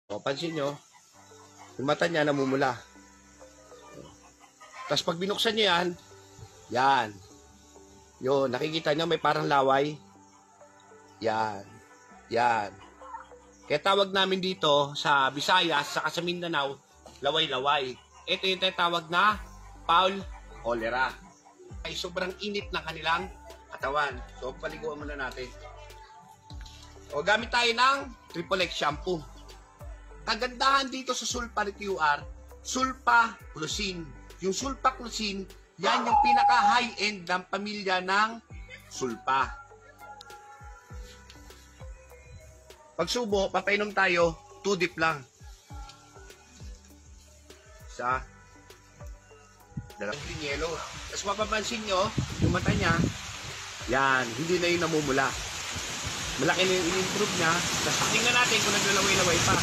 O, pansin nyo, yung mata niya namumula. Tapos pag binuksan nyo yan. Yun, nakikita nyo may parang laway. Yan. Kaya tawag namin dito sa Visayas, saka sa Mindanao, laway-laway. Ito yung tawag na foul cholera. Ay sobrang init ng kanilang katawan. So, paliguan muna natin. O, gamit tayo ng Triple X shampoo. Kagandahan dito sa Sulfa-QR, sulfa-glucine. Yung sulfa-glucine, yan yung pinaka-high-end ng pamilya ng sulfa. Pagsubo, papainom tayo, 2 dip lang. Isa. Dalawang yelo. Tapos mapapansin nyo, yung mata niya, yan, hindi na yung namumula. Malaki na yung in-improve niya. Tapos tingnan natin kung naglalaway-laway pa.